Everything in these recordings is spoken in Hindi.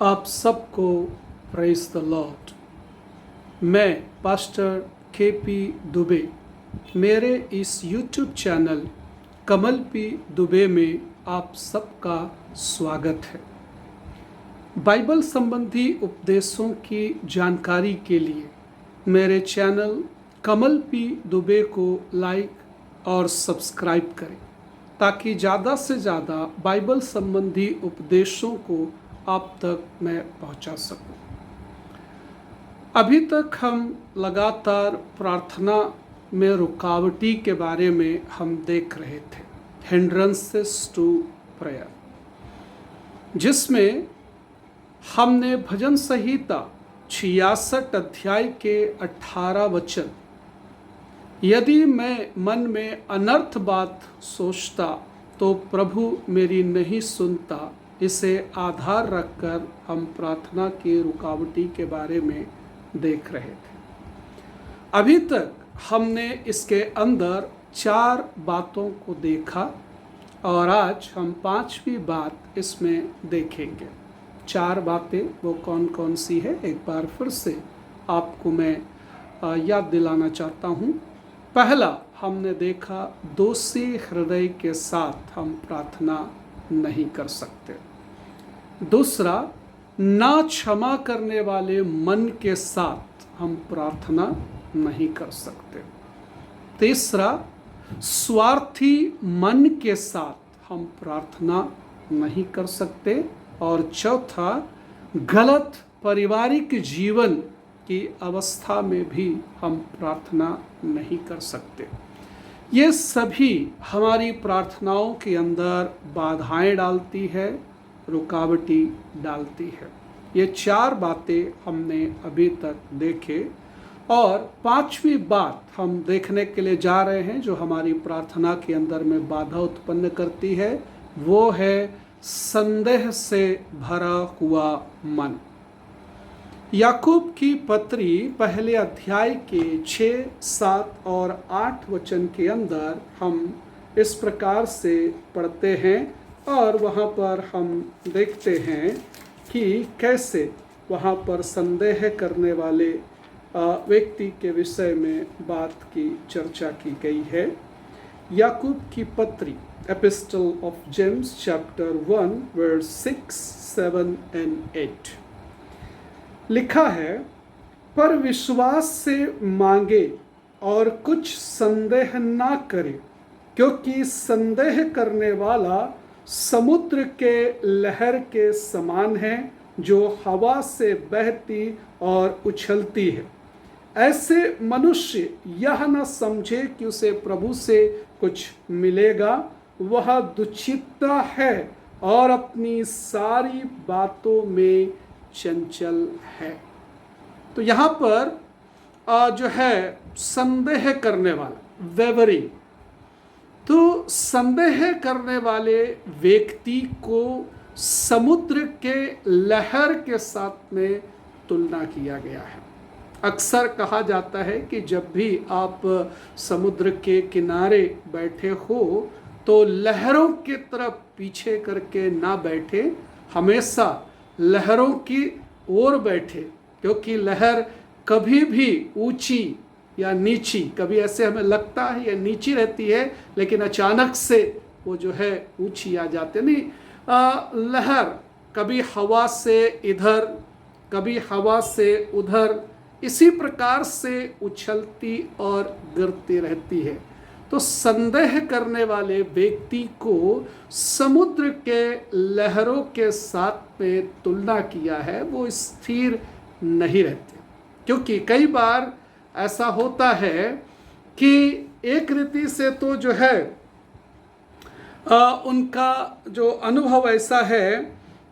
आप सबको प्रेज द लॉर्ड। मैं पास्टर के.पी. दुबे मेरे इस यूट्यूब चैनल कमल पी दुबे में आप सबका स्वागत है। बाइबल संबंधी उपदेशों की जानकारी के लिए मेरे चैनल कमल पी दुबे को लाइक और सब्सक्राइब करें ताकि ज़्यादा से ज़्यादा बाइबल संबंधी उपदेशों को आप तक मैं पहुंचा सकूं। अभी तक हम लगातार प्रार्थना में रुकावटी के बारे में हम देख रहे थे, हिंड्रेंसेस टू प्रेयर, जिसमें हमने भजन संहिता 66 अध्याय के 18 वचन, यदि मैं मन में अनर्थ बात सोचता तो प्रभु मेरी नहीं सुनता, इसे आधार रखकर हम प्रार्थना की रुकावटी के बारे में देख रहे थे। अभी तक हमने इसके अंदर 4 बातों को देखा और आज हम 5वीं बात इसमें देखेंगे। 4 बातें वो कौन कौन सी है, एक बार फिर से आपको मैं याद दिलाना चाहता हूँ। पहला हमने देखा, दोषी हृदय के साथ हम प्रार्थना नहीं कर सकते। दूसरा, ना क्षमा करने वाले मन के साथ हम प्रार्थना नहीं कर सकते। तीसरा, स्वार्थी मन के साथ हम प्रार्थना नहीं कर सकते। और चौथा, गलत पारिवारिक जीवन की अवस्था में भी हम प्रार्थना नहीं कर सकते। ये सभी हमारी प्रार्थनाओं के अंदर बाधाएं डालती है, रुकावटी डालती है। ये 4 बातें हमने अभी तक देखे और 5वीं बात हम देखने के लिए जा रहे हैं जो हमारी प्रार्थना के अंदर में बाधा उत्पन्न करती है, वो है संदेह से भरा हुआ मन। याकूब की पत्री पहले अध्याय के 6, 7 और 8 वचन के अंदर हम इस प्रकार से पढ़ते हैं और वहाँ पर हम देखते हैं कि कैसे वहाँ पर संदेह करने वाले व्यक्ति के विषय में बात की चर्चा की गई है। याकूब की पत्री, epistle of James chapter 1 verse 6, 7 and 8 लिखा है, पर विश्वास से मांगे और कुछ संदेह ना करे, क्योंकि संदेह करने वाला समुद्र के लहर के समान है जो हवा से बहती और उछलती है। ऐसे मनुष्य यह न समझे कि उसे प्रभु से कुछ मिलेगा, वह दुचित्ता है और अपनी सारी बातों में चंचल है। तो यहाँ पर जो है संदेह करने वाला, वेवरिंग, तो संदेह करने वाले व्यक्ति को समुद्र के लहर के साथ में तुलना किया गया है। अक्सर कहा जाता है कि जब भी आप समुद्र के किनारे बैठे हो तो लहरों की तरफ पीछे करके ना बैठे, हमेशा लहरों की ओर बैठे, क्योंकि लहर कभी भी ऊंची या नीची, कभी ऐसे हमें लगता है या नीची रहती है लेकिन अचानक से वो जो है ऊंची आ जाती है। नहीं, लहर कभी हवा से इधर, कभी हवा से उधर, इसी प्रकार से उछलती और गिरती रहती है। तो संदेह करने वाले व्यक्ति को समुद्र के लहरों के साथ में तुलना किया है, वो स्थिर नहीं रहते। क्योंकि कई बार ऐसा होता है कि एक रीति से तो जो है उनका जो अनुभव ऐसा है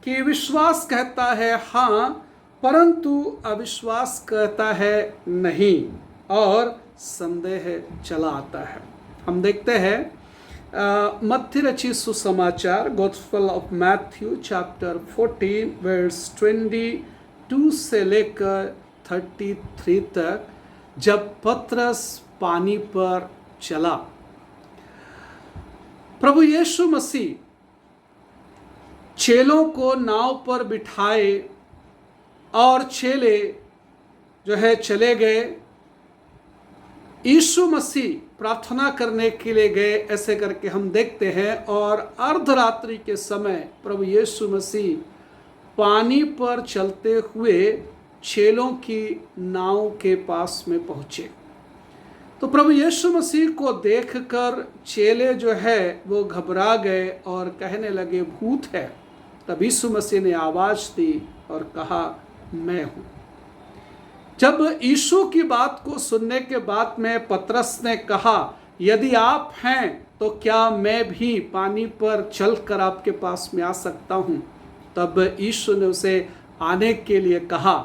कि विश्वास कहता है हाँ, परंतु अविश्वास कहता है नहीं और संदेह चला आता है। हम देखते हैं मत्ती रचित सुसमाचार, gospel of Matthew chapter 14 verse 22 से लेकर 33 तक, जब पतरस पानी पर चला, प्रभु यीशु मसीह चेलों को नाव पर बिठाए और चेले जो है चले गए। यीशु मसीह प्रार्थना करने के लिए गए, ऐसे करके हम देखते हैं। और अर्धरात्रि के समय प्रभु यीशु मसीह पानी पर चलते हुए चेलों की नाव के पास में पहुंचे। तो प्रभु यीशु मसीह को देखकर चेले जो है वो घबरा गए और कहने लगे भूत है। तब यीशु मसीह ने आवाज दी और कहा मैं हूं। जब यीशु की बात को सुनने के बाद में पतरस ने कहा यदि आप हैं तो क्या मैं भी पानी पर चलकर आपके पास में आ सकता हूं। तब यीशु ने उसे आने के लिए कहा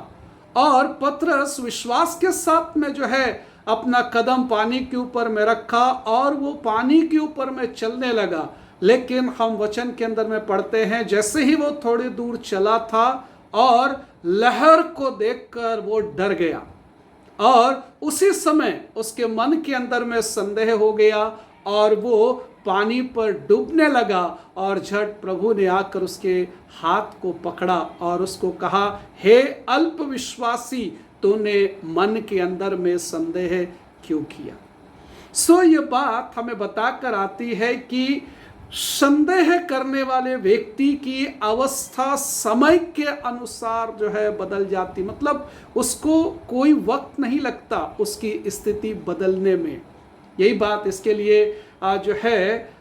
और पतरस विश्वास के साथ में जो है अपना कदम पानी के ऊपर में रखा और वो पानी के ऊपर में चलने लगा। लेकिन हम वचन के अंदर में पढ़ते हैं जैसे ही वो थोड़ी दूर चला था और लहर को देखकर वो डर गया और उसी समय उसके मन के अंदर में संदेह हो गया और वो पानी पर डूबने लगा। और झट प्रभु ने आकर उसके हाथ को पकड़ा और उसको कहा हे अल्प विश्वासी, तूने मन के अंदर में संदेह क्यों किया। ये बात हमें बताकर आती है कि संदेह करने वाले व्यक्ति की अवस्था समय के अनुसार जो है बदल जाती, मतलब उसको कोई वक्त नहीं लगता उसकी स्थिति बदलने में। यही बात इसके लिए जो है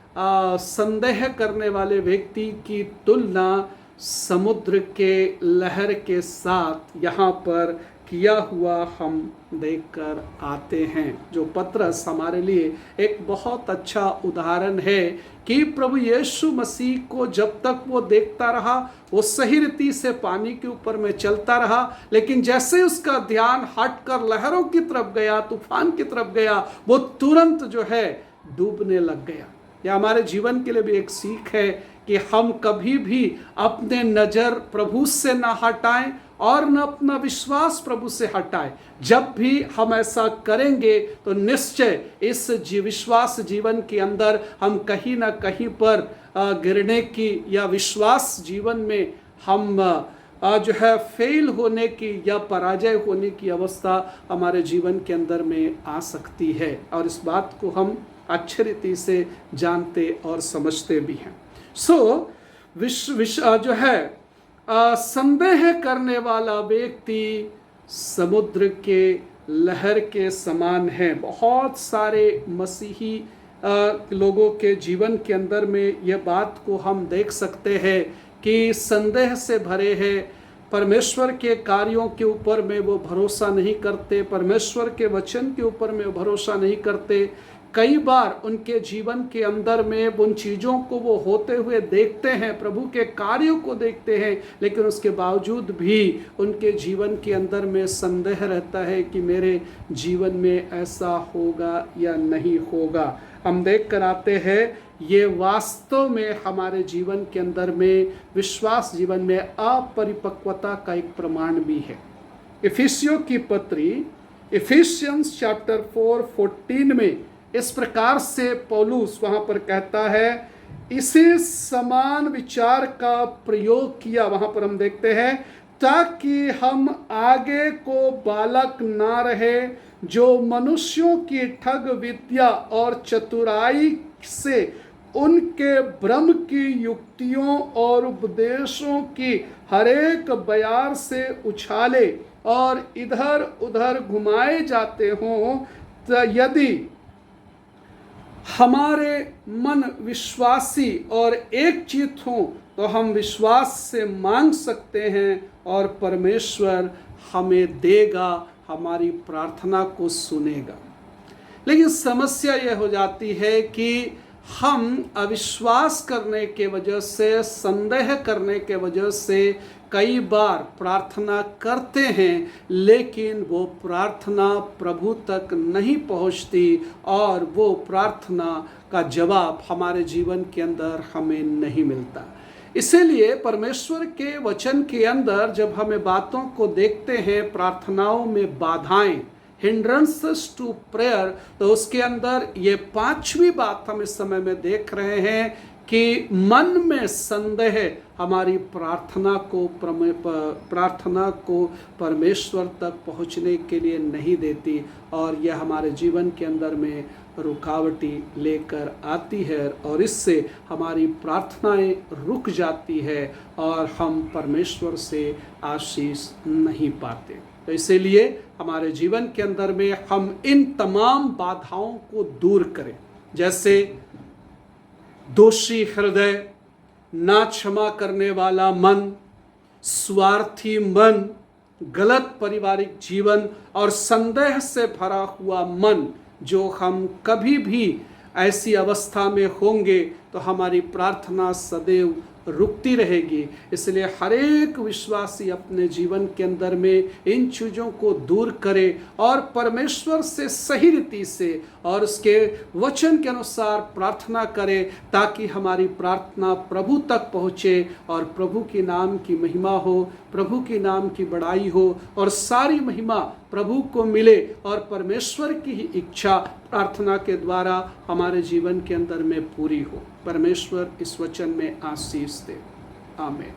संदेह करने वाले व्यक्ति की तुलना समुद्र के लहर के साथ यहाँ पर किया हुआ हम देखकर आते हैं। जो पतरस हमारे लिए एक बहुत अच्छा उदाहरण है कि प्रभु यीशु मसीह को जब तक वो देखता रहा वो सही रीति से पानी के ऊपर में चलता रहा, लेकिन जैसे उसका ध्यान हटकर लहरों की तरफ गया, तूफान की तरफ गया, वो तुरंत जो है डूबने लग गया। यह हमारे जीवन के लिए भी एक सीख है कि हम कभी भी अपने नज़र प्रभु से ना हटाएं और न अपना विश्वास प्रभु से हटाएं। जब भी हम ऐसा करेंगे तो निश्चय इस विश्वास जीवन के अंदर हम कहीं ना कहीं पर गिरने की या विश्वास जीवन में हम जो है फेल होने की या पराजय होने की अवस्था हमारे जीवन के अंदर में आ सकती है। और इस बात को हम अच्छी रीति से जानते और समझते भी हैं। जो है संदेह करने वाला व्यक्ति समुद्र के लहर के समान है। बहुत सारे मसीही लोगों के जीवन के अंदर में यह बात को हम देख सकते हैं कि संदेह से भरे हैं। परमेश्वर के कार्यों के ऊपर में वो भरोसा नहीं करते, परमेश्वर के वचन के ऊपर में भरोसा नहीं करते। कई बार उनके जीवन के अंदर में उन चीज़ों को वो होते हुए देखते हैं, प्रभु के कार्यों को देखते हैं, लेकिन उसके बावजूद भी उनके जीवन के अंदर में संदेह रहता है कि मेरे जीवन में ऐसा होगा या नहीं होगा। हम देख कर आते हैं ये वास्तव में हमारे जीवन के अंदर में विश्वास जीवन में अपरिपक्वता का एक प्रमाण भी है। इफिसियों की पत्री इफिशियंस चैप्टर 4:14 में इस प्रकार से पौलुस वहाँ पर कहता है इसी समान विचार का प्रयोग किया। वहाँ पर हम देखते हैं ताकि हम आगे को बालक ना रहे जो मनुष्यों की ठग विद्या और चतुराई से उनके भ्रम की युक्तियों और उपदेशों की हरेक बयार से उछाले और इधर उधर घुमाए जाते हों। तो यदि हमारे मन विश्वासी और एक चित्त हों तो हम विश्वास से मांग सकते हैं और परमेश्वर हमें देगा, हमारी प्रार्थना को सुनेगा। लेकिन समस्या यह हो जाती है कि हम अविश्वास करने के वजह से, संदेह करने के वजह से कई बार प्रार्थना करते हैं, लेकिन वो प्रार्थना प्रभु तक नहीं पहुंचती और वो प्रार्थना का जवाब हमारे जीवन के अंदर हमें नहीं मिलता। इसीलिए परमेश्वर के वचन के अंदर जब हमें बातों को देखते हैं, प्रार्थनाओं में बाधाएं, हिंड्रेंसेस टू प्रेयर, तो उसके अंदर ये 5वीं बात हम इस समय में देख रहे हैं कि मन में संदेह हमारी प्रार्थना को परमेश्वर तक पहुंचने के लिए नहीं देती और यह हमारे जीवन के अंदर में रुकावटी लेकर आती है और इससे हमारी प्रार्थनाएं रुक जाती है और हम परमेश्वर से आशीष नहीं पाते। तो इसीलिए हमारे जीवन के अंदर में हम इन तमाम बाधाओं को दूर करें, जैसे दोषी हृदय, ना क्षमा करने वाला मन, स्वार्थी मन, गलत पारिवारिक जीवन और संदेह से भरा हुआ मन। जो हम कभी भी ऐसी अवस्था में होंगे तो हमारी प्रार्थना सदैव रुकती रहेगी। इसलिए हर एक विश्वासी अपने जीवन के अंदर में इन चीज़ों को दूर करे और परमेश्वर से सही रीति से और उसके वचन के अनुसार प्रार्थना करे, ताकि हमारी प्रार्थना प्रभु तक पहुँचे और प्रभु के नाम की महिमा हो, प्रभु के नाम की बड़ाई हो और सारी महिमा प्रभु को मिले और परमेश्वर की ही इच्छा प्रार्थना के द्वारा हमारे जीवन के अंदर में पूरी हो। परमेश्वर इस वचन में आशीष दे। आमीन।